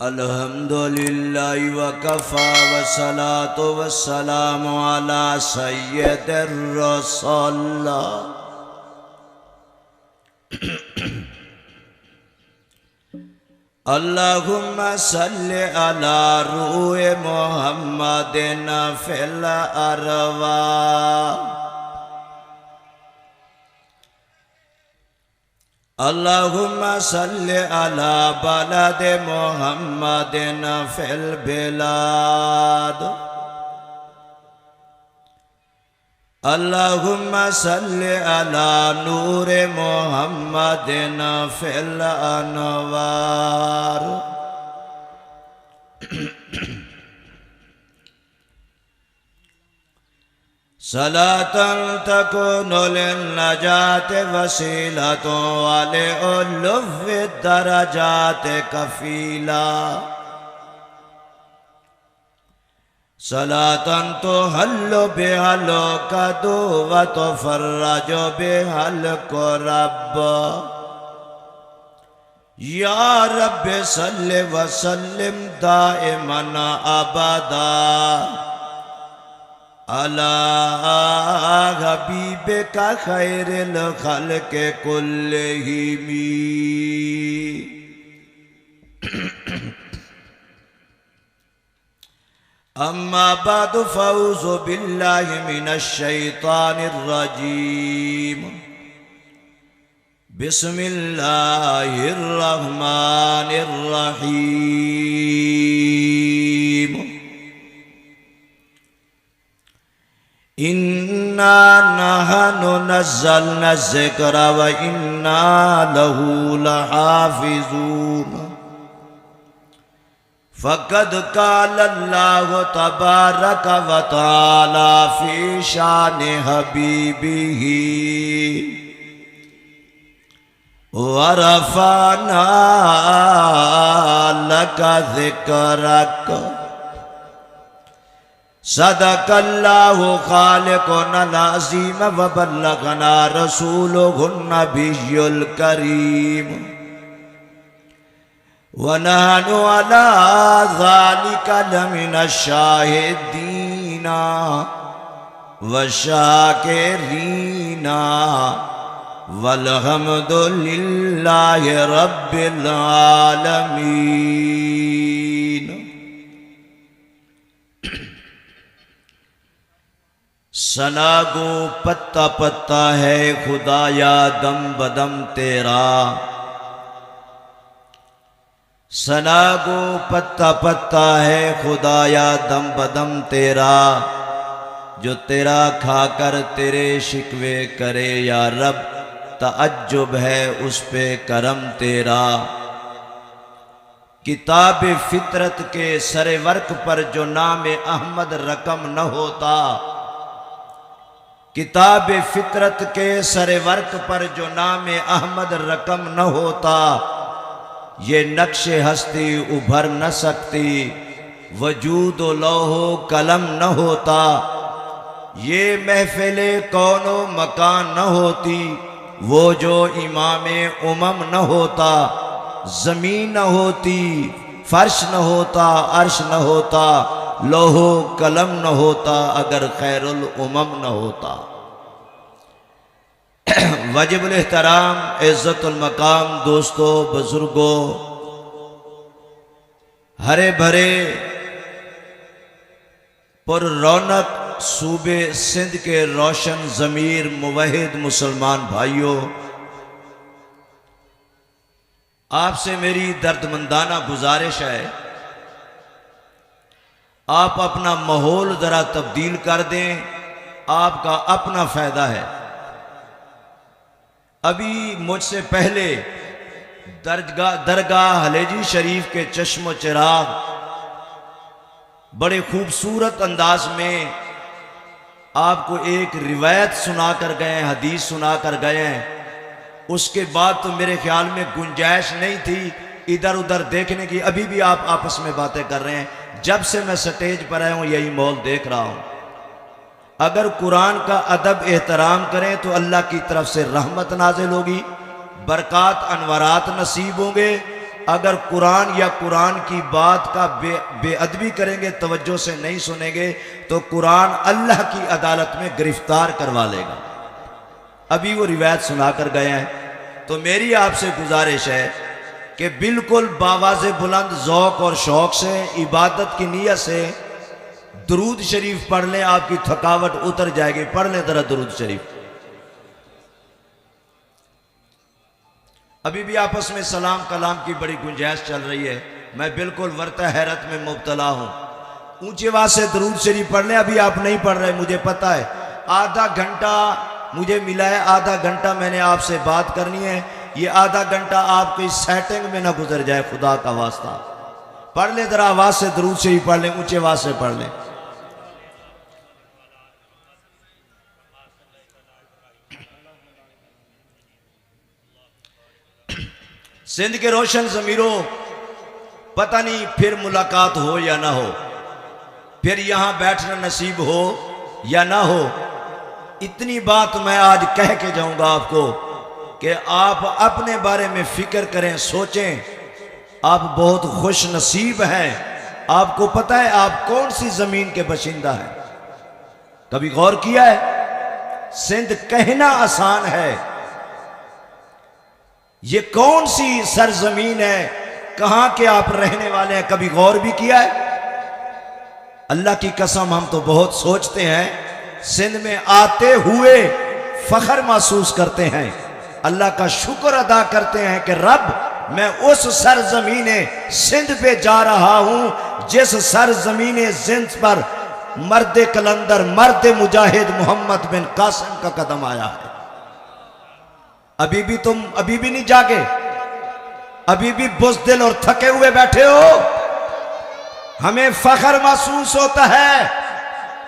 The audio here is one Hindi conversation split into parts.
अल्हम्दुलिल्लाहि वकफ़ा वस्सलातु वस्सलामु अला सय्यिदिर रसूल। अल्लाहुम्मा सल्लि अला रूहि मुहम्मदिन फिल अरवाह। अल्लाहुम्मा सल्लि अला बलद मुहम्मदिन फिल बिलाद। अल्लाहुम्मा सल्लि अला नूर मुहम्मदिन फिल अनवार। सलातन तकुनु लिन्नजाति वसीलतुन व लिउल्वी दरजाति कफीला। सलातन तुहल्लु बिहल कदु व तुफर्रजु बिहल कुरब। या रब्बि सल्लि व सल्लिम दाइमन अबदा अला हबीबिका खैरिल खल्क़ि कुल्लिहिम। अम्मा बअद फ़अऊज़ु बिल्लाहि मिनश शैतानिर रजीम। बिस्मिल्लाहिर रहमानिर रहीम। इन्ना नहनु नज़्ज़लना ज़िक्र व इन्ना लहू लहाफ़िज़ून। फ़क़द क़ाल अल्लाहु तबारक व तआला फ़ी शान हबीबिही व रफ़अना लका ज़िक्रक। सदक़ल्लाहु ख़ालिक़ुल अज़ीम व बल्लगना रसूलुहुन नबियुल करीम व नहनु अला ज़ालिका लमिनश शाहिदीना व शाकिरीना वल्हम्दुलिल्लाहि रब्बिल आलमीन। सना गो पत्ता पत्ता है खुदाया दम बदम तेरा। सना गो पत्ता पत्ता है खुदाया दम बदम तेरा। जो तेरा खाकर तेरे शिकवे करे या रब, तअज्जुब है उस पे करम तेरा। किताब फितरत के सरे वर्क पर जो नाम अहमद रकम न होता, किताब फितरत के सरे वर्क पर जो नाम अहमद रकम न होता, ये नक्शे हस्ती उभर न सकती, वजूद लौहो कलम न होता। ये महफिले कौनो मकान न होती, वो जो इमामे उमम न होता। ज़मीन न होती, फर्श न होता, अर्श न होता, लोहो कलम न होता, अगर खैरुल उमम न होता। वाजिबुल एहतराम इज़्ज़तुल मकाम दोस्तों, बुजुर्गों, हरे भरे पुर रौनक सूबे सिंध के रोशन ज़मीर मुवहिद मुसलमान भाइयों, आपसे मेरी दर्दमंदाना गुजारिश है, आप अपना माहौल जरा तब्दील कर दें, आपका अपना फायदा है। अभी मुझसे पहले दरगाह हलेजी शरीफ के चश्मो चिराग बड़े खूबसूरत अंदाज में आपको एक रिवायत सुना कर गए, हदीस सुना कर गए। उसके बाद तो मेरे ख्याल में गुंजाइश नहीं थी इधर उधर देखने की। अभी भी आप आपस में बातें कर रहे हैं। जब से मैं स्टेज पर आया हूं यही माहौल देख रहा हूं। अगर कुरान का अदब एहतराम करें तो अल्लाह की तरफ से रहमत नाजिल होगी, बरक़ात अनवरात नसीब होंगे। अगर कुरान या कुरान की बात का बेअदबी करेंगे, तवज्जो से नहीं सुनेंगे, तो कुरान अल्लाह की अदालत में गिरफ्तार करवा लेगा। अभी वो रिवायत सुनाकर गए हैं। तो मेरी आपसे गुजारिश है कि बिल्कुल बावाज़े बुलंद ज़ौक़ और शौक़ से, इबादत की नीयत से दुरूद शरीफ पढ़ लें, आपकी थकावट उतर जाएगी। पढ़ लें ज़रा दुरूद शरीफ। अभी भी आपस में सलाम कलाम की बड़ी गुंजाइश चल रही है। मैं बिल्कुल वर्ता हैरत में मुब्तला हूँ। ऊंचे आवाज से दुरूद शरीफ पढ़ लें। अभी आप नहीं पढ़ रहे, मुझे पता है। आधा घंटा मुझे मिला है, आधा घंटा मैंने आपसे बात करनी है। ये आधा घंटा आपकी सेटिंग में ना गुजर जाए, खुदा का वास्ता। पढ़ लें ज़रा, आवाज़ से दुरूद शरीफ पढ़ लें, ऊंचे आवाज से पढ़ लें। सिंध के रोशन ज़मीरों, पता नहीं फिर मुलाकात हो या ना हो, फिर यहां बैठना नसीब हो या ना हो। इतनी बात मैं आज कह के जाऊंगा आपको कि आप अपने बारे में फिक्र करें, सोचें। आप बहुत खुश नसीब हैं। आपको पता है आप कौन सी जमीन के बशिंदा हैं? कभी गौर किया है? सिंध कहना आसान है, ये कौन सी सरजमीन है, कहां के आप रहने वाले हैं? कभी गौर भी किया है? अल्लाह की कसम, हम तो बहुत सोचते हैं। सिंध में आते हुए फख्र महसूस करते हैं, अल्लाह का शुक्र अदा करते हैं कि रब, मैं उस सरजमीन सिंध पे जा रहा हूं जिस सरजमीन सिंध पर मर्द कलंदर, मर्द मुजाहिद मोहम्मद बिन कासिम का कदम आया है। अभी भी नहीं जागे? अभी भी बुज़दिल और थके हुए बैठे हो? हमें फख्र महसूस होता है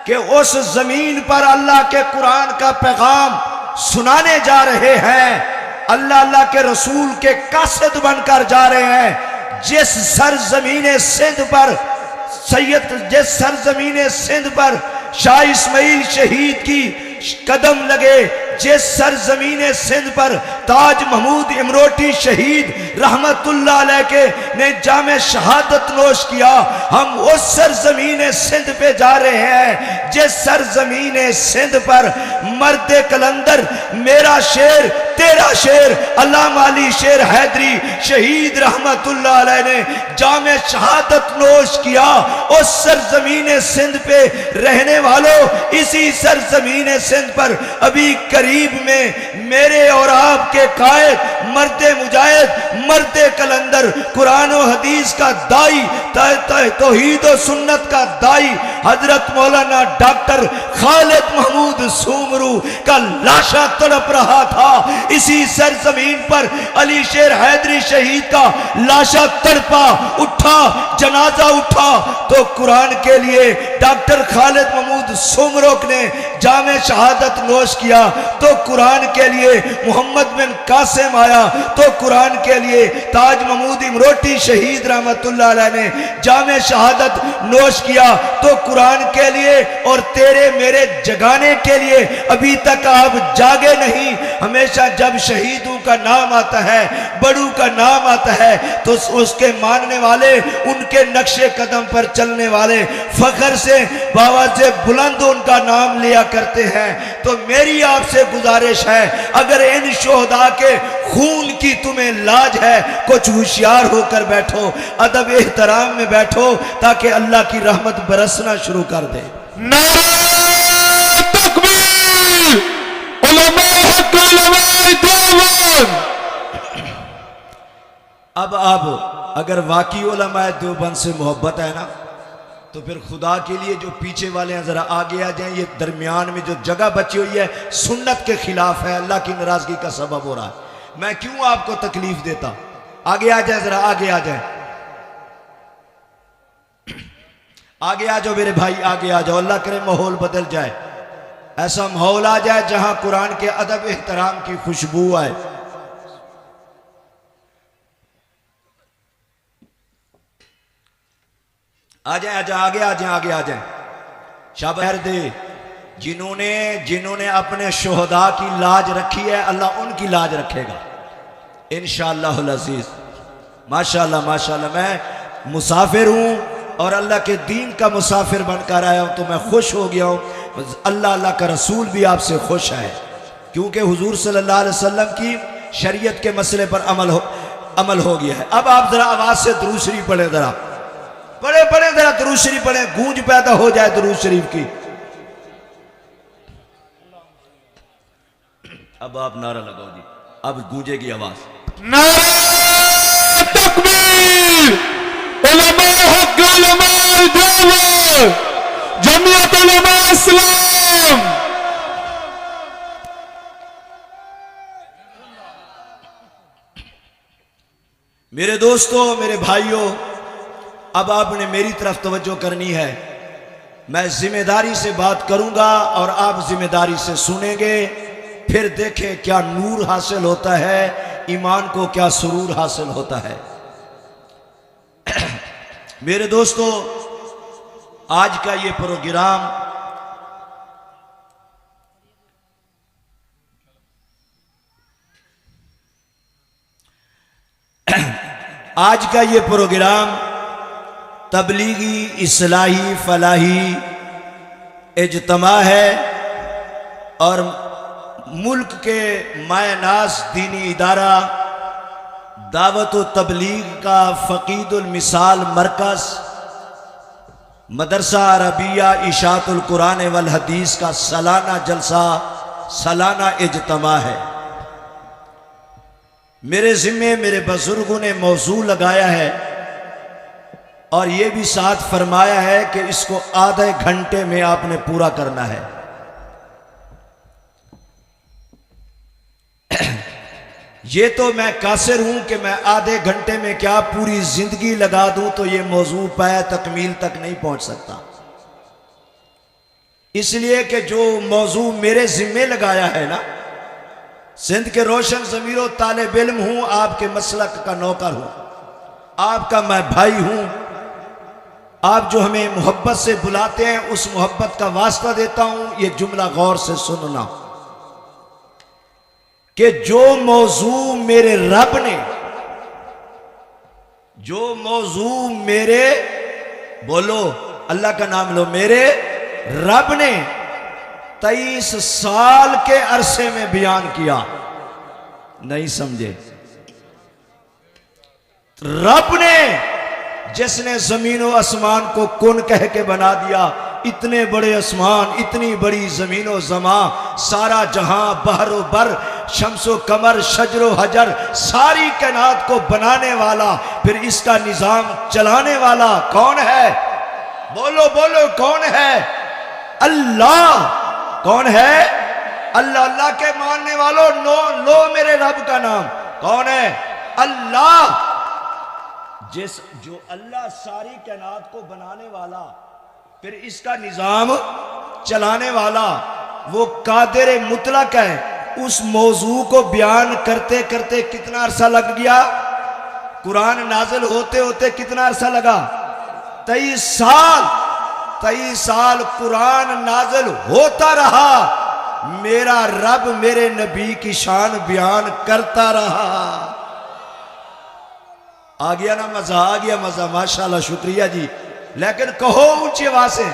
कि उस जमीन पर अल्लाह के कुरान का पैगाम सुनाने जा रहे हैं। अल्लाह के रसूल के कासिद बनकर जा रहे हैं। जिस सरजमीन सिंध पर जिस सरजमीन सिंध पर शाह इस्माइल शहीद की कदम लगे, जिस सरजमीन सिंध पर ताज महमूद इमरोटी शहीद रहमतुल्लाह अलैह के ने जामे शहादत नोश किया, हम उस सरजमीन सिंध पे जा रहे हैं जिस सरजमीन सिंध पर मर्द कलंदर, मेरा शेर तेरा शेर, अल्लामा अली शेर हैदरी शहीद रहमतुल्लाह अलैह ने जामे शहादत नोश किया। उस सरजमीन सिंध पे रहने वालों, इसी सरजमीन सिंध पर अभी करीब में मेरे और आपके कायद, मर्द मुजाहिद, मर्द कलंदर, कुरान और हदीस का दाई, तौहीद और सुन्नत का दाई हजरत मौलाना डॉक्टर खालिद महमूद सूमरू का लाशा तड़प रहा था। इसी सरजमीन पर अली शेर हैदरी शहीद का लाशा तड़पा, उठा, जनाजा उठा, तो कुरान के लिए डॉक्टर खालिद महमूद सूमरू ने जामे शहादत नोश किया, तो कुरान के लिए मोहम्मद बिन कासिम आया, तो कुरान के लिए ताज महमूद इमरोटी शहीद रहमतुल्लाह अलैह ने जामे शहादत नोश किया, तो कुरान के लिए और तेरे मेरे जगाने के लिए अभी तक आप जागे नहीं। हमेशा जब शहीदों का नाम आता है, बड़ू का नाम आता है, तो उसके मानने वाले, उनके नक्शे कदम पर चलने वाले फख्र से बाबा से बुलंद उनका नाम लिया करते हैं। तो मेरी आपसे गुजारिश है, अगर इन शोहदा के खून की तुम्हें लाज है, कुछ होशियार होकर बैठो, अदब एहतराम में बैठो, ताकि अल्लाह की रहमत बरसना शुरू कर दे। नारे तकबीर, उलमाए हक, उलमाए देवबंद। अब आप अगर वाकई उलमाए देवबंद से मोहब्बत है ना, तो फिर खुदा के लिए जो पीछे वाले हैं जरा आगे आ जाएं। ये दरमियान में जो जगह बची हुई है सुन्नत के खिलाफ है, अल्लाह की नाराजगी का सबब हो रहा है। मैं क्यों आपको तकलीफ देता? आगे आ जाए, जरा आगे आ जाए, आगे आ जाओ मेरे भाई, आगे आ जाओ। अल्लाह करे माहौल बदल जाए, ऐसा माहौल आ जाए जहां कुरान के अदब एहतराम की खुशबू आए। आ जाए, आ जाए, आगे आ जाए, आगे आ जाए। शाबाश दे जिन्होंने अपने शोहदा की लाज रखी है, अल्लाह उनकी लाज रखेगा इंशाअल्लाह अज़ीज़। माशाल्लाह माशाल्लाह। मैं मुसाफिर हूँ और अल्लाह के दीन का मुसाफिर बनकर आया हूँ, तो मैं खुश हो गया हूँ। अल्लाह का रसूल भी आपसे खुश है, क्योंकि हुजूर सल्लल्लाहु अलैहि वसल्लम की शरीयत के मसले पर अमल हो गया है। अब आप जरा आवाज से दुरूद शरीफ पढ़े, जरा पढ़े जरा दुरूद शरीफ पढ़े, गूंज पैदा हो जाए दुरूद शरीफ की। अब आप नारा लगाओ जी, अब गूंजेगी आवाज। नारे तकबीर, उलमाए हक, उलमाए देवबंद, जमीयत उलमाए इस्लाम। मेरे दोस्तों, मेरे भाइयों, अब आपने मेरी तरफ तवज्जो करनी है। मैं जिम्मेदारी से बात करूंगा और आप जिम्मेदारी से सुनेंगे, फिर देखें क्या नूर हासिल होता है, ईमान को क्या सुरूर हासिल होता है। मेरे दोस्तों, आज का ये प्रोग्राम आज का ये प्रोग्राम तबलीगी इस्लाही फलाही इज्तमा है और मुल्क के मायनास दीनी इदारा दावत व तबलीग का फ़कीदुल मिसाल मरकज़ मदरसा अरबिया इशातुल कुरान वल हदीस का सालाना जलसा, सालाना इज्तमा है। मेरे ज़िम्मे मेरे बुजुर्गों ने मौजू लगाया है और ये भी साथ फरमाया है कि इसको आधे घंटे में आपने पूरा करना है। ये तो मैं कासिर हूं कि मैं आधे घंटे में क्या पूरी जिंदगी लगा दूं तो ये मौजू पाया तकमील तक नहीं पहुंच सकता। इसलिए कि जो मौजू मेरे जिम्मे लगाया है ना, सिंध के रोशन ज़मीरो तालिब इल्म हूं, आपके मसलक का नौकर हूं, आपका मैं भाई हूं। आप जो हमें मोहब्बत से बुलाते हैं उस मोहब्बत का वास्ता देता हूं। ये जुमला गौर से सुनना कि जो मौजू मेरे रब ने, जो मौजू मेरे, बोलो अल्लाह का नाम लो, मेरे रब ने 23 साल के अरसे में बयान किया। नहीं समझे? रब ने, जिसने जमीन व आसमान को कुन कह के बना दिया, इतने बड़े आसमान, इतनी बड़ी जमीन व जमा, सारा जहां, बहर व बर, शम्सो कमर, शजरो हजर, सारी कायनात को बनाने वाला, फिर इसका निजाम चलाने वाला कौन है? बोलो बोलो कौन है? अल्लाह। कौन है? अल्लाह। अल्लाह के मानने वालों, लो मेरे रब का नाम। कौन है? अल्लाह। जो अल्लाह सारी कायनात को बनाने वाला, फिर इसका निजाम चलाने वाला, वो कादिर मुतलक है। उस मौजू को बयान करते करते कितना अरसा लग गया? कुरान नाजिल होते होते कितना अरसा लगा? 23 साल। 23 साल कुरान नाजिल होता रहा, मेरा रब मेरे नबी की शान बयान करता रहा। आ गया ना मजा? आ गया मजा? माशाल्लाह, शुक्रिया जी। लेकिन कहो ऊंची आवाज से।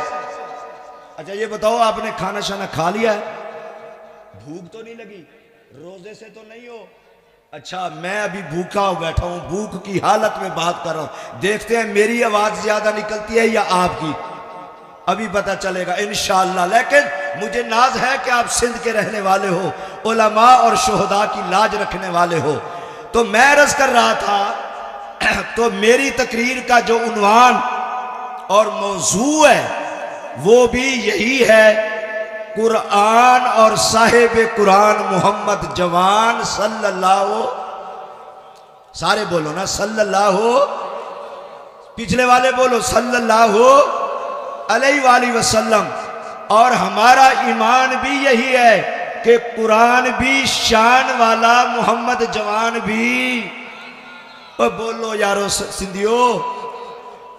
अच्छा ये बताओ, आपने खाना शाना खा लिया है? भूख तो नहीं लगी? रोजे से तो नहीं हो? अच्छा, मैं अभी भूखा बैठा हूं, भूख की हालत में बात कर रहा हूं। देखते हैं मेरी आवाज ज्यादा निकलती है या आपकी, अभी पता चलेगा इंशाअल्लाह। लेकिन मुझे नाज है कि आप सिंध के रहने वाले हो, उलमा और शोहदा की लाज रखने वाले हो। तो मैं अर्ज कर रहा था, तो मेरी तकरीर का जो उन्वान और मौजू है वो भी यही है, कुरान और साहिब कुरान मोहम्मद जवान सल्लल्लाहु, सारे बोलो ना सल्लल्लाहु, पिछले वाले बोलो सल्लल्लाहु अलैहि वसल्लम। और हमारा ईमान भी यही है कि कुरान भी शान वाला, मोहम्मद जवान भी। बोलो यारो सिंधियो,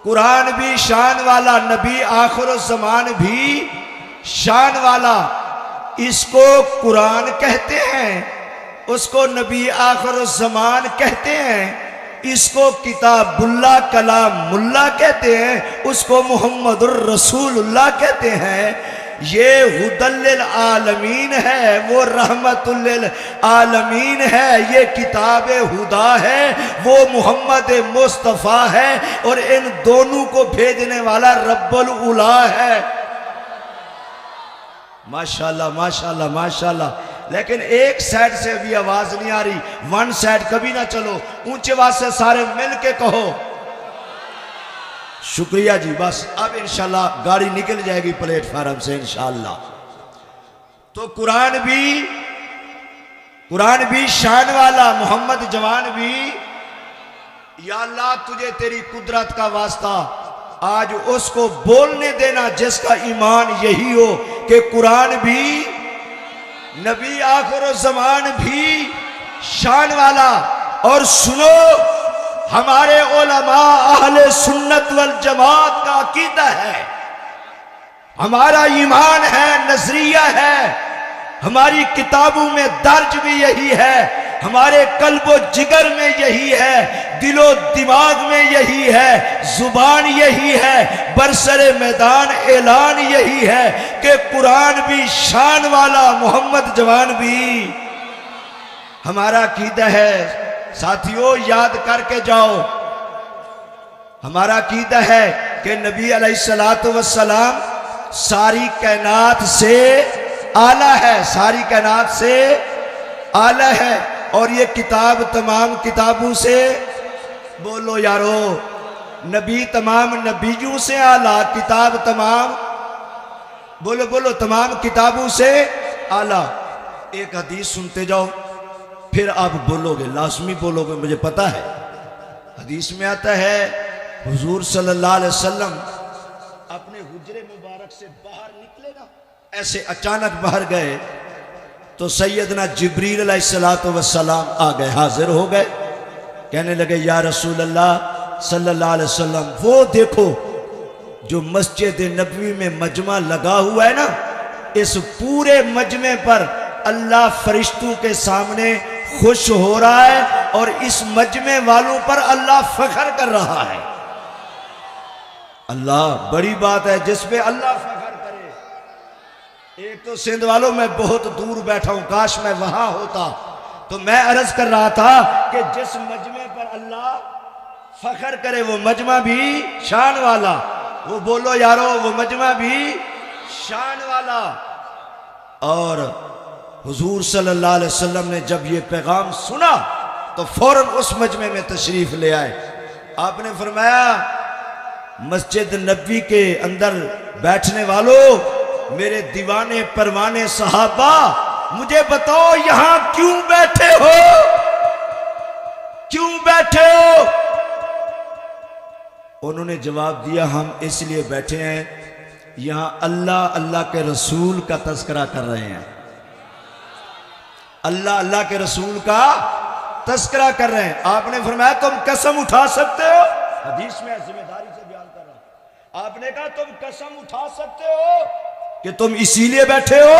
कुरान भी शान वाला, नबी आखिर ज़मान भी शान वाला। इसको कुरान कहते हैं, उसको नबी आखिर ज़मान कहते हैं। इसको किताबुल्लाह कलाम मुल्ला कहते हैं, उसको मुहम्मदुर रसूलुल्लाह कहते हैं। ये हुदल्लिल आलमीन है, वो रहमतुल्लिल आलमीन है। ये किताब हुदा है, वो मुहम्मद मुस्तफ़ा है, और इन दोनों को भेजने वाला रब्बुल उला है। माशाल्लाह माशाल्लाह माशाल्लाह। लेकिन एक साइड से भी आवाज नहीं आ रही, वन साइड कभी ना चलो, ऊंचे आवाज से सारे मिल के कहो शुक्रिया जी। बस अब इंशाल्लाह गाड़ी निकल जाएगी प्लेटफार्म से इंशाल्लाह। तो कुरान भी शान वाला, मोहम्मद जवान भी। या अल्लाह तुझे तेरी कुदरत का वास्ता आज उसको बोलने देना जिसका ईमान यही हो कि कुरान भी नबी आखिर ज़मान भी शान वाला। और सुनो, हमारे उलमा अहले सुन्नत वल जमात का अकीदा है, हमारा ईमान है, नजरिया है, हमारी किताबों में दर्ज भी यही है, हमारे कल्बो जिगर में यही है, दिलो दिमाग में यही है, जुबान यही है, बरसरे मैदान ऐलान यही है कि कुरान भी शान वाला, मोहम्मद जवान भी। हमारा अकीदा है साथियों, याद करके जाओ, हमारा अकीदा है कि नबी अलैहिस्सलातु वस्सलाम सारी कायनात से आला है, सारी कायनात से आला है। और ये किताब तमाम किताबों से, बोलो यारो, नबी तमाम नबियों से आला, किताब तमाम, बोलो बोलो, तमाम किताबों से आला। एक हदीस सुनते जाओ, फिर आप बोलोगे, लाजमी बोलोगे, मुझे पता है। हदीस में आता है हुजूर सल्लल्लाहु अलैहि वसल्लम अपने हुजरे मुबारक से बाहर निकले ना, ऐसे अचानक बाहर गए तो सैयदना जिब्रील अलैहिस्सलातु वस्सलाम आ गए, हाजिर हो गए। कहने लगे या रसूल अल्लाह सल्लल्लाहु अलैहि वसल्लम, वो देखो जो मस्जिद नबवी में मजमा लगा हुआ है ना, इस पूरे मजमे पर अल्लाह फरिश्तों के सामने खुश हो रहा है और इस मजमे वालों पर अल्लाह फख्र कर रहा है। अल्लाह, बड़ी बात है जिस पे अल्लाह फख्र करे। एक तो सिंध वालों, मैं बहुत दूर बैठा हूं, काश मैं वहां होता। तो मैं अर्ज कर रहा था कि जिस मजमे पर अल्लाह फख्र करे वो मजमा भी शान वाला। वो बोलो यारो, वो मजमा भी शान वाला। और हुजूर सल्लल्लाहु अलैहि वसल्लम ने जब ये पैगाम सुना तो फौरन उस मजमे में तशरीफ ले आए। आपने फरमाया, मस्जिद नबवी के अंदर बैठने वालों, मेरे दीवाने परवाने सहाबा, मुझे बताओ यहां क्यों बैठे हो, क्यों बैठे हो? उन्होंने जवाब दिया, हम इसलिए बैठे हैं, यहां अल्लाह अल्लाह के रसूल का तस्करा कर रहे हैं, अल्लाह अल्लाह के रसूल का तस्करा कर रहे हैं। आपने फरमाया तुम कसम उठा सकते हो, हदीस में जिम्मेदारी से बयान कर रहा हूं। आपने कहा तुम कसम उठा सकते हो कि तुम इसीलिए बैठे हो?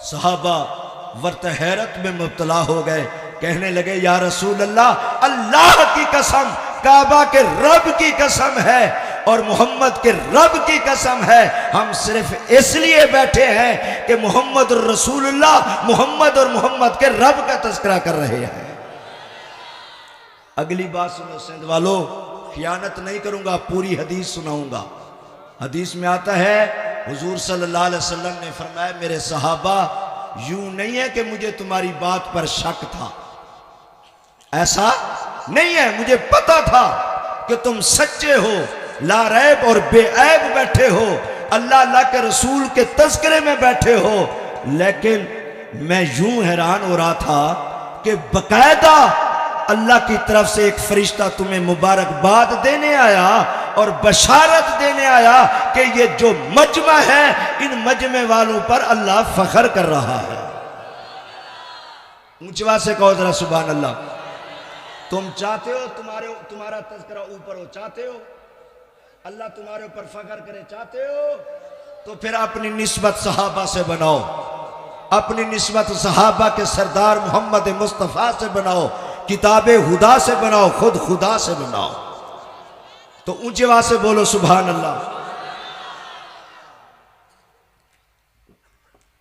सहाबा वर्त हैरत में मुब्तला हो गए, कहने लगे या रसूल अल्लाह, अल्लाह की कसम, काबा के रब की कसम है और मोहम्मद के रब की कसम है, हम सिर्फ इसलिए बैठे हैं कि मोहम्मद रसूलुल्लाह, मोहम्मद और मोहम्मद के रब का तस्करा कर रहे हैं। अगली बात सुनो सिंध वालों, खियानत नहीं करूंगा, पूरी हदीस सुनाऊंगा। हदीस में आता है हुजूर सल्लल्लाहु अलैहि वसल्लम ने फरमाया, मेरे सहाबा, यूं नहीं है कि मुझे तुम्हारी बात पर शक था, ऐसा नहीं है, मुझे पता था कि तुम सच्चे हो, लारैब और बेऐब बैठे हो, अल्लाह अल्लाह के रसूल के तज़किरे में बैठे हो। लेकिन मैं यूं हैरान हो रहा था कि बकायदा अल्लाह की तरफ से एक फरिश्ता तुम्हें मुबारकबाद देने आया और बशारत देने आया कि ये जो मजमा है, इन मजमे वालों पर अल्लाह फख्र कर रहा है। ऊंचवा से कहो जरा सुभान अल्लाह। तुम चाहते हो तुम्हारा तज़किरा ऊपर हो, चाहते हो अल्लाह तुम्हारे ऊपर फख्र करे, चाहते हो तो फिर अपनी निस्बत सहाबा से बनाओ, अपनी निस्बत सहाबा के सरदार मोहम्मद मुस्तफ़ा से बनाओ। किताब हुदा से बनाओ, खुद खुदा से बनाओ। तो ऊंचे आवाज से बोलो सुभान अल्लाह।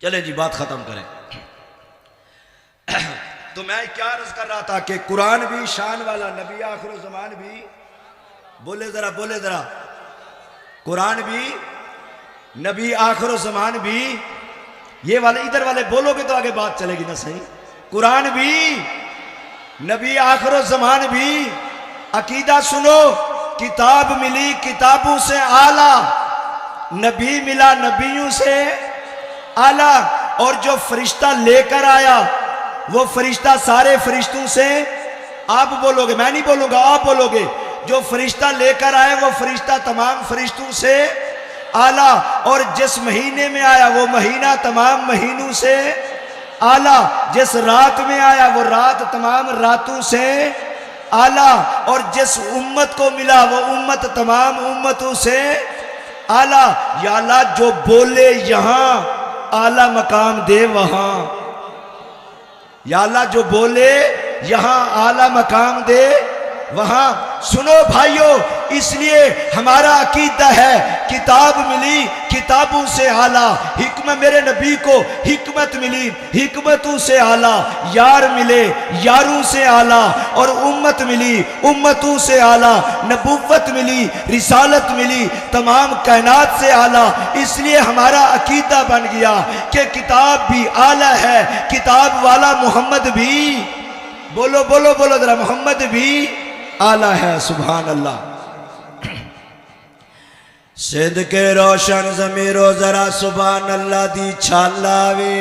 चले जी बात खत्म करें। तो मैं क्या अर्ज कर रहा था कि कुरान भी शान वाला, नबी आखिर ज़मान भी, बोले जरा, कुरान भी, नबी आखिर ज़मान भी, ये वाले इधर वाले बोलोगे तो आगे बात चलेगी ना सही। कुरान भी, नबी आखिर ज़मान भी, अकीदा सुनो, किताब मिली किताबों से आला, नबी मिला नबियों से आला, और जो फरिश्ता लेकर आया वो फरिश्ता सारे फरिश्तों से, आप बोलोगे, मैं नहीं बोलूंगा, आप बोलोगे, जो फरिश्ता लेकर आए वो फरिश्ता तमाम फरिश्तों से आला, और जिस महीने में आया वो महीना तमाम महीनों से आला, जिस रात में आया वो रात तमाम रातों से आला, और जिस उम्मत को मिला वो उम्मत तमाम उम्मतों से आला। या अल्लाह जो बोले यहां आला मकाम दे वहां, या अल्लाह जो बोले यहां आला मकाम दे वहां। सुनो भाइयों, इसलिए हमारा अकीदा है किताब मिली किताबों से आला, हिकमत मेरे नबी को हिकमत मिली हिकमतों से आला, यार मिले यारों से आला, और उम्मत मिली उम्मतों से आला, नबुव्वत मिली रिसालत मिली तमाम कायनात से आला। इसलिए हमारा अकीदा बन गया कि किताब भी आला है, किताब वाला मोहम्मद भी, बोलो बोलो बोलो जरा, मोहम्मद भी आला है। सुभान अल्लाह। सिद्ध के रोशन जमीरो जरा सुभान अल्लाह दी छालावे।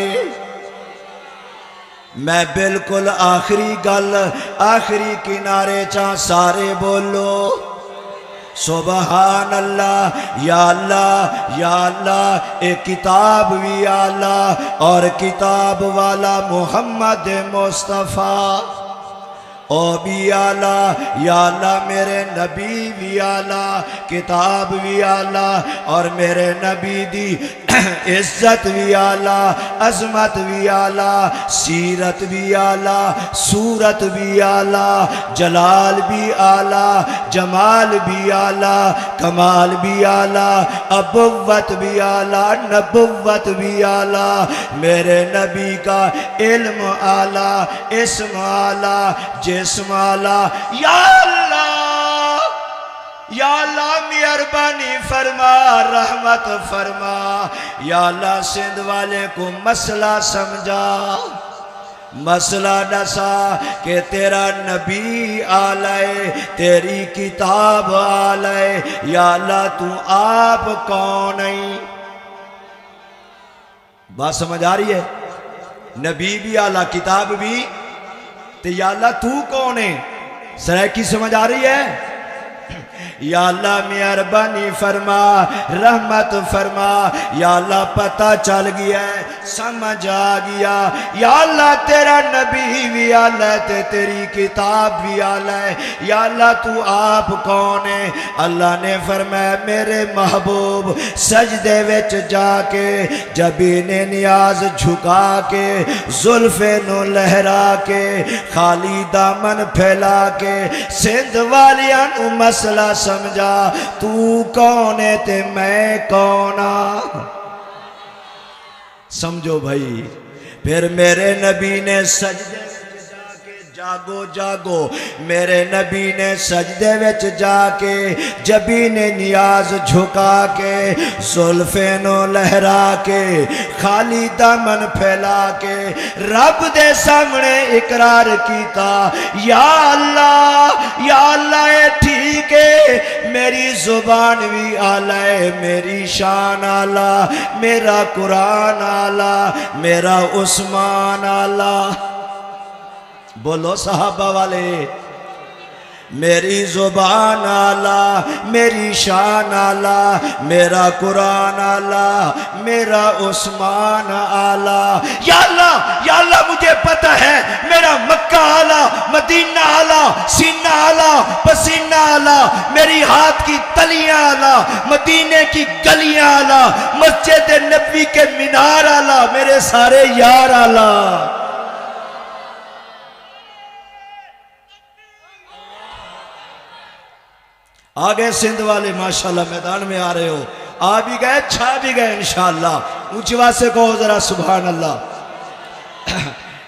मैं बिल्कुल आखिरी गल आखिरी किनारे चा सारे बोलो सुभान अल्लाह। या अल्लाह या अल्लाह, एक किताब भी आला और किताब वाला मोहम्मद मुस्तफ़ा ओ भी आला। या अल्लाह मेरे नबी भी आला, किताब भी आला, और मेरे नबी दी इज्जत भी आला, अजमत भी आला, सीरत भी आला, सूरत भी आला, जलाल भी आला, जमाल भी आला, कमाल भी आला, अबुव्वत भी आला, नबुव्वत भी आला। मेरे नबी का इल्म आला, इस्म आला, जिस्म आला। या अल्लाह मेहरबानी फरमा, रहमत फरमा। या अल्लाह सिंध वाले को मसला समझा, मसला डसा कि तेरा नबी आलाए, तेरी किताब आलाए। या अल्लाह तू आप कौन है? बात समझ आ रही है? नबी भी आला, किताब भी, तो या अल्लाह तू कौन है? सराकी समझ आ रही है? या अल्लाह मेहरबानी फरमा, रहमत फरमा। या अल्लाह पता चल गया है, समझ आ गया। या अल्लाह तेरा नबी भी आला है, तेरी किताब भी आला है। या अल्लाह तू आप कौन है? अल्लाह ने फरमाया मेरे महबूब सजदे विच जाके जबीने नियाज झुका के, जुल्फे नो लहरा के, खाली दामन फैला के, सिंध वालियां नू मसला समझा, तू कौन है ते मैं कौन आ? समझो भाई। फिर मेरे नबी ने सजदे विच जाके, जागो जागो, मेरे नबी ने सजदे विच जाके जबीने नियाज झुका के, जुल्फे नो लहरा के, खाली दामन फैला के रब दे सामने इकरार कीता, या अल्लाह ए ठीक है, मेरी जुबान भी आला है, मेरी शान आला, मेरा कुरान आला, मेरा उस्मान आला। बोलो सहाबा वाले, मेरी जुबान आला, मेरी शान आला, मेरा कुरान आला, मेरा उस्मान आला। या अल्लाह मुझे पता है मेरा मक्का आला, मदीना आला, सीना आला, पसीना आला, मेरी हाथ की तलियां आला, मदीने की गलियां आला, मस्जिद नबी के मीनार आला, मेरे सारे यार आला। आ गए सिंध वाले माशाल्लाह, मैदान में आ रहे हो, आ भी गए, छा भी गए इंशाअल्लाह। ऊंची आवाज से कहो जरा सुभान अल्लाह।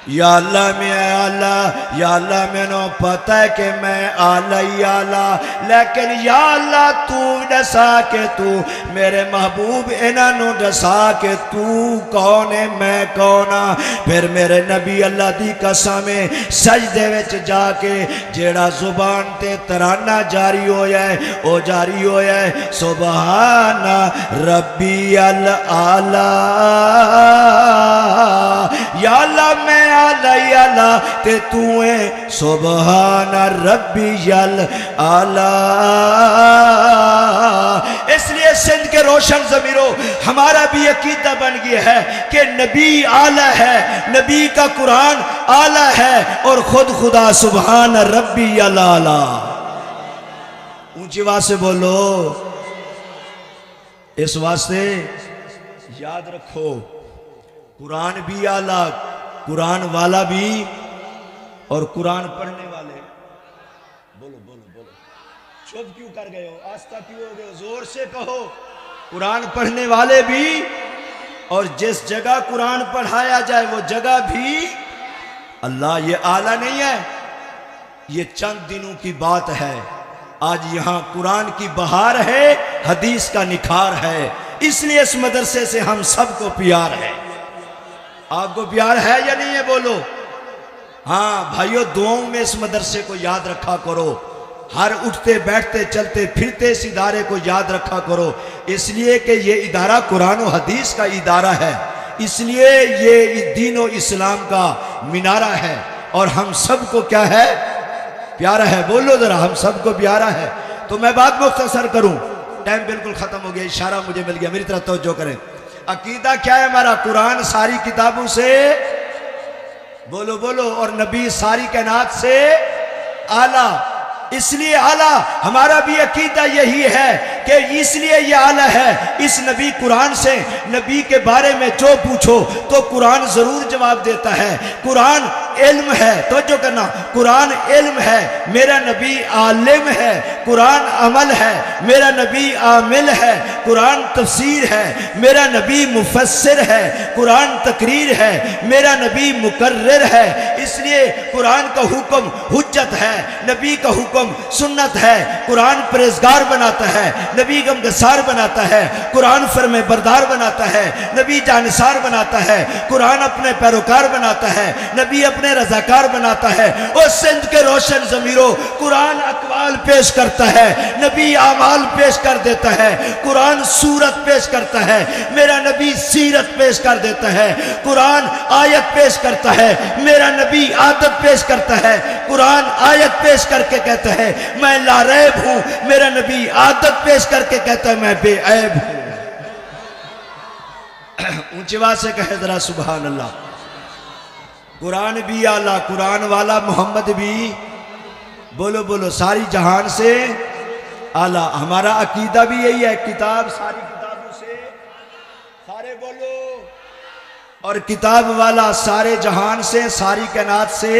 या अल्लाह या अल्लाह मैंने पता है कि मैं आला ही आला, लेकिन या अल्लाह तू दसा के तू मेरे महबूब इन्हों दसा के तू कौन है मैं कौन हाँ। फिर मेरे नबी अल्लाह दी कसम सजदे विच जाके जेड़ा जुबान ते तराना जारी होया है वो जारी होया है सुबहान रब्बी अल आला। या अल्लाह मैं आला ते तू है सुबहान रब्बी अल आला। इसलिए सिंध के रोशन ज़मीरों हमारा भी अकीदा बन गया है कि नबी आला है, नबी का कुरान आला है और खुद खुदा सुबहान रब्बी अल आला। ऊंची आवाज से बोलो। इस वास्ते याद रखो कुरान भी आला, कुरान वाला भी और कुरान पढ़ने वाले। बोलो बोलो बोलो, चुप क्यों कर गए हो, आस्था क्यों हो गए हो, जोर से कहो। कुरान पढ़ने वाले भी और जिस जगह कुरान पढ़ाया जाए वो जगह भी अल्लाह। ये आला नहीं है, ये चंद दिनों की बात है। आज यहां कुरान की बहार है, हदीस का निखार है, इसलिए इस मदरसे से हम सबको प्यार है। आपको प्यार है या नहीं है बोलो। हाँ भाइयों, दुआओं में इस मदरसे को याद रखा करो, हर उठते बैठते चलते फिरते इस इदारे को याद रखा करो, इसलिए कि ये इदारा कुरान और हदीस का इदारा है, इसलिए ये दीन इस्लाम का मिनारा है और हम सबको क्या है, प्यारा है। बोलो जरा, हम सबको प्यारा है। तो मैं बात मुख्तसर करूं, टाइम बिल्कुल खत्म हो गया, इशारा मुझे मिल गया, मेरी तरफ तवज्जो करें। अकीदा क्या है हमारा, कुरान सारी किताबों से, बोलो बोलो, और नबी सारी कायनात से आला। इसलिए आला हमारा भी अकीदा यही है कि इसलिए ये आला है, इस नबी कुरान से नबी के बारे में जो पूछो तो कुरान जरूर जवाब देता है। कुरान इल्म है, तवज्जो करना, कुरान इल्म है, मेरा नबी आलिम है। कुरान अमल है, मेरा नबी आमिल है। कुरान तफसीर है, मेरा नबी मुफस्सिर है। कुरान तकरीर है, मेरा नबी मुकर्रिर है। इसलिए कुरान का हुक्म हुज्जत है, नबी का हुक्म सुन्नत है। कुरान परहेजगार बनाता है, नबी गमगसार बनाता है। कुरान फरमे बरदार बनाता है, नबी जानिसार बनाता है। कुरान अपने पैरोकार बनाता है, नबी अपने रजाकार बनाता है। और सिंध के रोशन ज़मीरों कुरान अकवाल पेश करता है, नबी आमाल पेश कर देता है। कुरान सूरत पेश करता है, मेरा नबी सीरत पेश कर देता है। कुरान आयत पेश करता है, मेरा नबी आदत पेश करता है। कुरान आयत पेश करके कहता है मैं लारैब हूं, मेरा नबी आदत पेश करके कहता है मैं बेऐब हूं। ऊंची आवाज से कहे जरा सुभान अल्लाह। कुरान भी आला, कुरान वाला मोहम्मद भी, बोलो बोलो, सारी जहान से आला। हमारा अकीदा भी यही है, किताब सारी किताबों से, सारे बोलो, और किताब वाला सारे जहान से, सारी कायनात से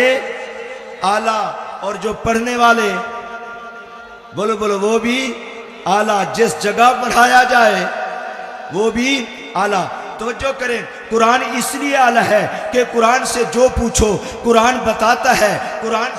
आला। और जो पढ़ने वाले, बोलो बोलो, वो भी आला। जिस जगह पढ़ाया जाए वो भी आला। तवज्जो करें, कुरान इसलिए आला है कि कुरान से जो पूछो कुरान बताता है, कुरान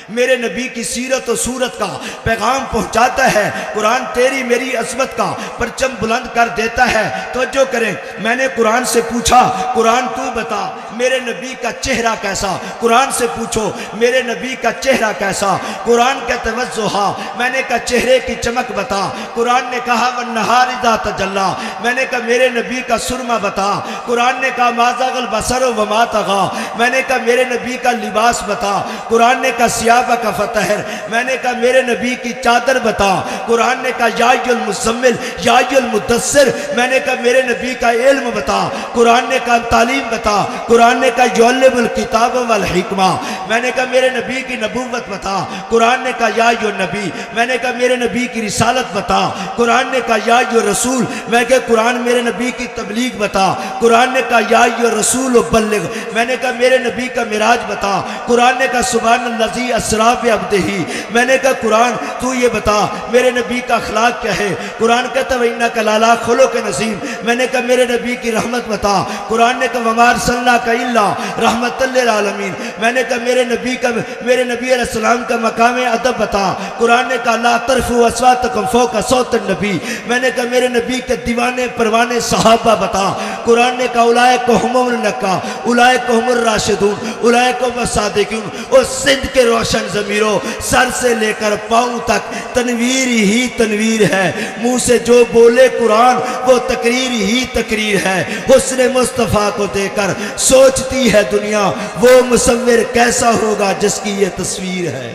मेरे नबी की सीरत और सूरत का पैगाम पहुंचाता है। कुरान तेरी मेरी अज़मत का परचम बुलंद कर देता है। तवज्जो करें, मैंने कुरान से पूछा, कुरान तू बता मेरे नबी का चेहरा कैसा। कुरान से पूछो मेरे नबी का चेहरा कैसा। कुरान का तवज्जुहा, मैंने कहा चेहरे की चमक बता। कुरान ने कहा वन्नहार इज़ा तजल्ला, मैंने कहा मेरे नबी का सुरमा बता। कुरान ने कहा माज़ागल बसर व मा तग़ा, मैंने कहा मेरे नबी का लिबास बता। कुरान ने कहा सियाबा का फतहर, मैंने कहा मेरे नबी की चादर बता। कुरान ने कहा यायुल मुज़म्मिल यायुल मुद्दस्सिर, मैंने कहा मेरे नबी का इल्म बता। कुरान ने कहा तालीम बता। कुरान ने कहा युअल्लिमुल किताब वल हिकमा, मैंने कहा मेरे नबी की नबूवत बता। कुरान ने कहा या यो नबी, मैंने कहा मेरे नबी की रिसालत बता। कुरान ने कहा या यो रसूल, मैं कहा कुरान मेरे नबी की तबलीग बता। कुरान ने कहा या यो रसूल बल्लिग, मैंने कहा मेरे नबी का मिराज बता। कुरान ने कहा सुभानल्लज़ी असरा पे अब्दिही, मैंने कहा कुरान तू ये बता मेरे नबी का अखलाक क्या है। कुरान कहता है इन्ना का लाला खुलो के नसीम, मैंने कहा मेरे नबी की रहमत बता। कुरान ने कहा वमार सल्ला का इल्ला रहमतल लिल आलमीन, मैंने कहा मेरे नबी अलैहिस्सलाम का मकाम अदब बता। कुरान ने कहा ला तरफू अस्वातकुम फौका सौतन नबी, मैंने कहा मेरे नबी के दीवाने परवाने सहाबा बता। कुरान ने कहा उलाए को हुमुल नक्का उलाए को हुमुर राशिदून उलाए को मसादिकून, और सिंध के रोशन ज़मीरों सर से लेकर पाँव तक तनवीर ही तनवीर है। मुंह से जो बोले कुरान वो तकरीर ही तकरीर है। हुस्न मुस्तफ़ा को देखकर सोचती है दुनिया वो मुसव्विर कैसा होगा जिसकी ये तस्वीर है।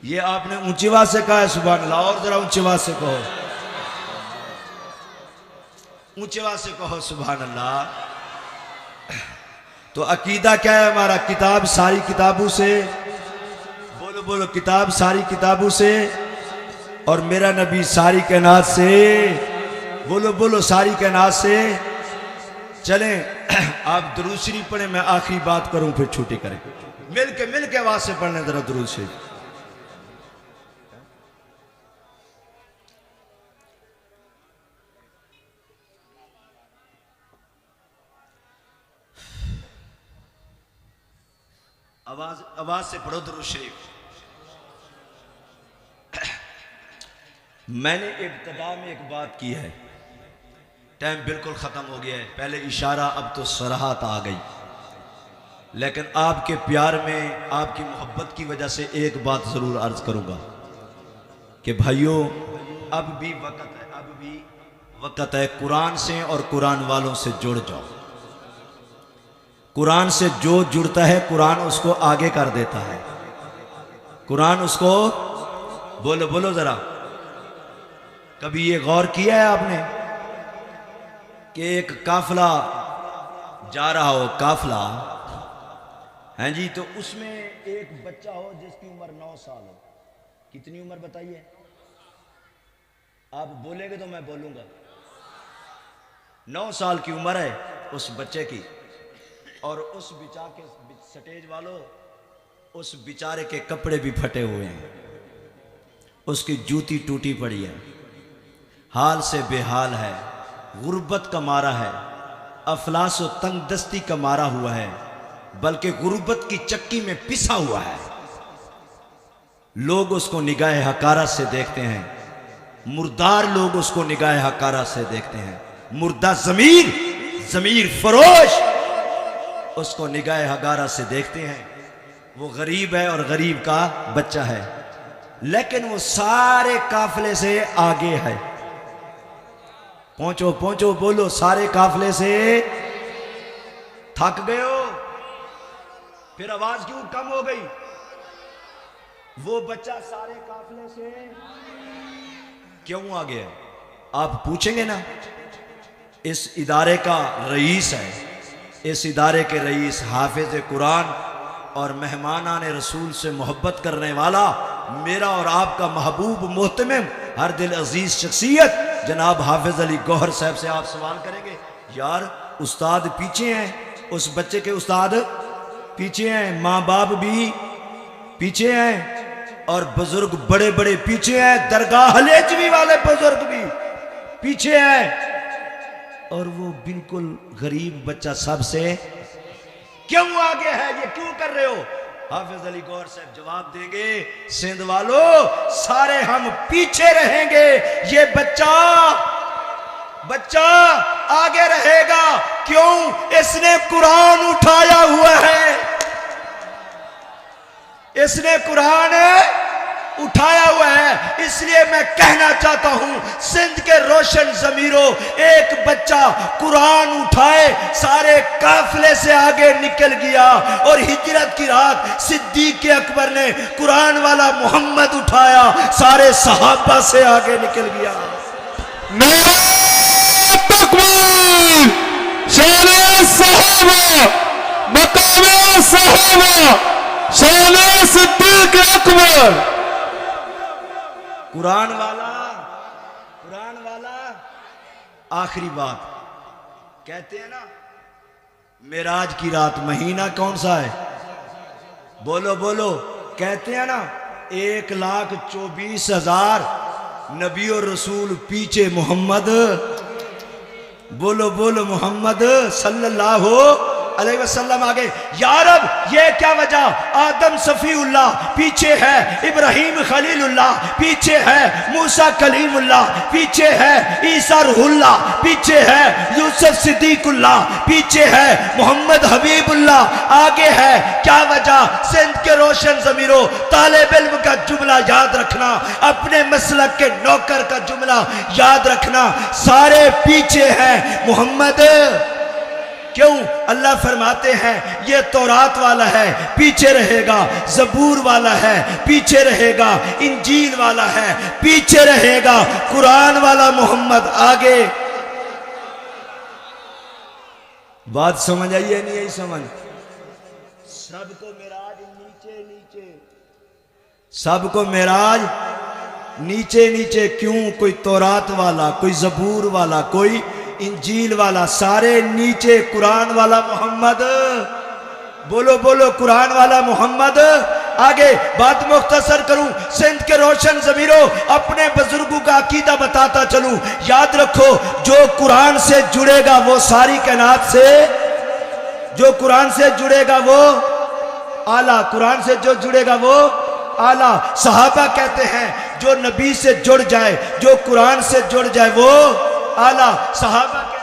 ये आपने ऊंची आवाज से कहा है सुभान अल्लाह, और जरा ऊंची आवाज से कहो, ऊंची आवाज से कहो सुभान अल्लाह। तो अकीदा क्या है हमारा? किताब सारी किताबों से, बोलो बोलो, किताब सारी किताबों से, और मेरा नबी सारी कायनात से, बोलो बोलो, सारी कायनात से। चलें आप दुरूद शरीफ पढ़े, मैं आखिरी बात करूं फिर छुट्टी करें। मिल के आवाज से पढ़ने जरा दुरूद शरीफ। आवाज से पढ़ो दुरूद शरीफ। मैंने इब्तिदा में एक बात की है, टाइम बिल्कुल ख़त्म हो गया है, पहले इशारा अब तो सराहत आ गई, लेकिन आपके प्यार में आपकी मोहब्बत की वजह से एक बात ज़रूर अर्ज़ करूँगा कि भाइयों अब भी वक़्त है कुरान से और कुरान वालों से जुड़ जाओ। कुरान से जो जुड़ता है कुरान उसको आगे कर देता है। कुरान उसको, बोलो बोलो जरा, कभी ये गौर किया है आपने कि एक काफिला जा रहा हो, काफिला हैं जी, तो उसमें एक बच्चा हो जिसकी उम्र 9 साल हो। कितनी उम्र बताइए? आप बोलेंगे तो मैं बोलूंगा। 9 साल की उम्र है उस बच्चे की, और उस के स्टेज वालों, उस बेचारे के कपड़े भी फटे हुए हैं, उसकी जूती टूटी पड़ी है, हाल से बेहाल है, गुर्बत का मारा है, अफलास व तंगदस्ती का मारा हुआ है, बल्कि गुर्बत की चक्की में पिसा हुआ है। लोग उसको निगाह हकारत से देखते हैं, मुर्दार लोग उसको निगाह हकारत से देखते हैं। मुर्दा ज़मीर फरोश उसको निगाह हकारत से देखते हैं। वो गरीब है और गरीब का बच्चा है, लेकिन वो सारे काफिले से आगे है। पहुंचो पहुंचो, बोलो, सारे काफिले से थक गए हो? फिर आवाज क्यों कम हो गई? वो बच्चा सारे काफिले से क्यों आगे है? आप पूछेंगे ना। इस इदारे का रईस है, इस इदारे के रईस हाफिज कुरान और मेहमानान रसूल से मोहब्बत करने वाला मेरा और आपका महबूब मोहतमिम हर दिल अजीज शख्सियत जनाब हाफिज अली गौहर साहब से आप सवाल करेंगे। यार उस्ताद पीछे हैं, उस बच्चे के उस्ताद पीछे हैं, माँ बाप भी पीछे हैं, और बुजुर्ग बड़े बड़े पीछे हैं, दरगाह हलेजवी वाले बुजुर्ग भी पीछे हैं, और वो बिल्कुल गरीब बच्चा सबसे क्यों आगे है? ये क्यों कर रहे हो? हाफिज अली गौहर साहब जवाब देंगे, सिंध वालों सारे हम पीछे रहेंगे, ये बच्चा आगे रहेगा। क्यों? इसने कुरान उठाया हुआ है, इसने कुरान उठाया हुआ है। इसलिए मैं कहना चाहता हूं सिंध के रोशन जमीरों, एक बच्चा कुरान उठाए सारे काफिले से आगे निकल गया, और हिजरत की रात सिद्दीक अकबर ने कुरान वाला मोहम्मद उठाया, सारे सहाबा से आगे निकल गया। सिद्दीक अकबर कुरान वाला आखिरी बात कहते हैं ना, मेराज की रात। महीना कौन सा है? बोलो बोलो। कहते हैं ना 1,24,000 नबी और रसूल पीछे मोहम्मद। बोलो बोलो मोहम्मद सल्लल्लाहु अलैहि वसल्लम आगे। या रब ये क्या वजह? आदम सफीउल्लाह पीछे है, इब्राहिम खलीलुल्लाह पीछे है, मूसा कलीमुल्लाह पीछे है, ईसा रूहुल्लाह पीछे है, यूसुफ सिद्दीकुल्लाह पीछे है, मोहम्मद हबीबुल्लाह आगे है। क्या वजह? सिंध के रोशन जमीरों, तालिब इल्म का जुमला याद रखना, अपने मसलक के नौकर का जुमला याद रखना, सारे पीछे हैं मोहम्मद। क्यों? अल्लाह फरमाते हैं ये तौरात वाला है पीछे रहेगा, ज़बूर वाला है पीछे रहेगा, इंजील वाला है पीछे रहेगा, कुरान वाला मोहम्मद आगे। बात समझ आई है? नहीं आई समझ? सबको मेराज नीचे नीचे, सबको मेराज नीचे नीचे। क्यों? कोई तौरात वाला, कोई ज़बूर वाला, कोई इंजील वाला, सारे नीचे। कुरान वाला मोहम्मद। बोलो बोलो कुरान वाला मोहम्मद आगे। बात मुख्तसर करूं, सिंध के रोशन ज़मीरों, अपने बुजुर्गों का अकीदा बताता चलूं। याद रखो जो कुरान से जुड़ेगा वो सारी कायनात से, जो कुरान से जुड़ेगा वो आला, कुरान से जो जुड़ेगा वो आला। सहाबा कहते हैं जो नबी से जुड़ जाए, जो कुरान से जुड़ जाए वो आला। सहाबा कहते हैं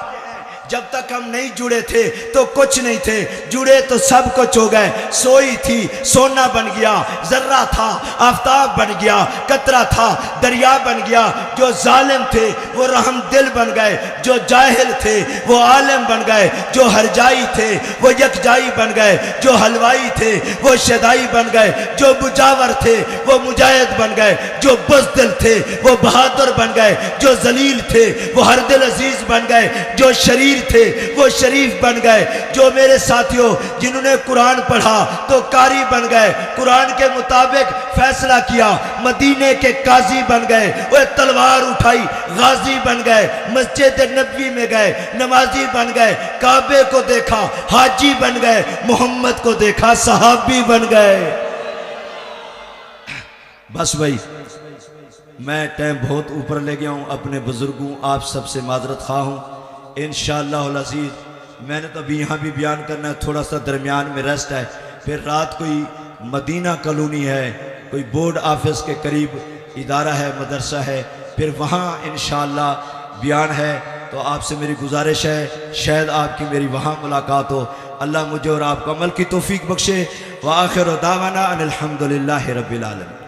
जब तक हम नहीं जुड़े थे तो कुछ नहीं थे, जुड़े तो सब कुछ हो गए। सोई थी सोना बन गया, जर्रा था आफताब बन गया, कतरा था दरिया बन गया। जो जालिम थे वो रहम दिल बन गए, जो जाहिल थे वो आलिम बन गए, जो हरजाई थे वो यकजाई बन गए, जो हलवाई थे वो शदाई बन गए, जो मुजावर थे वो मुजाहिद बन गए, जो बुज़दिल थे वो बहादुर बन गए, जो जलील थे वो हर दिल अजीज बन गए, जो शरीर थे वो शरीफ बन गए। जो मेरे साथियों जिन्होंने कुरान पढ़ा तो कारी बन गए, कुरान के मुताबिक फैसला किया, मदीने के काजी बन गए, वो तलवार उठाई गाजी बन गए, मस्जिद नबवी में गए नमाजी बन गए, काबे को देखा हाजी बन गए, मोहम्मद को देखा सहाबी बन गए। बस भाई मैं टाइम बहुत ऊपर ले गया हूँ, अपने बुजुर्गों आप सबसे माजरत खा हूँ। इंशाअल्लाह अज़ीज़ मैंने तो अभी यहाँ भी बयान करना है, थोड़ा सा दरमियान में रेस्ट है, फिर रात कोई मदीना कॉलोनी है, कोई बोर्ड ऑफिस के करीब इदारा है, मदरसा है, फिर वहाँ इंशाअल्लाह बयान है। तो आपसे मेरी गुजारिश है शायद आपकी मेरी वहाँ मुलाकात हो। अल्लाह मुझे और आपको अमल की तौफीक बख्शे। व आखिर दावाना अनिल हम्दुलिल्लाहि रब्बिल आलमीन।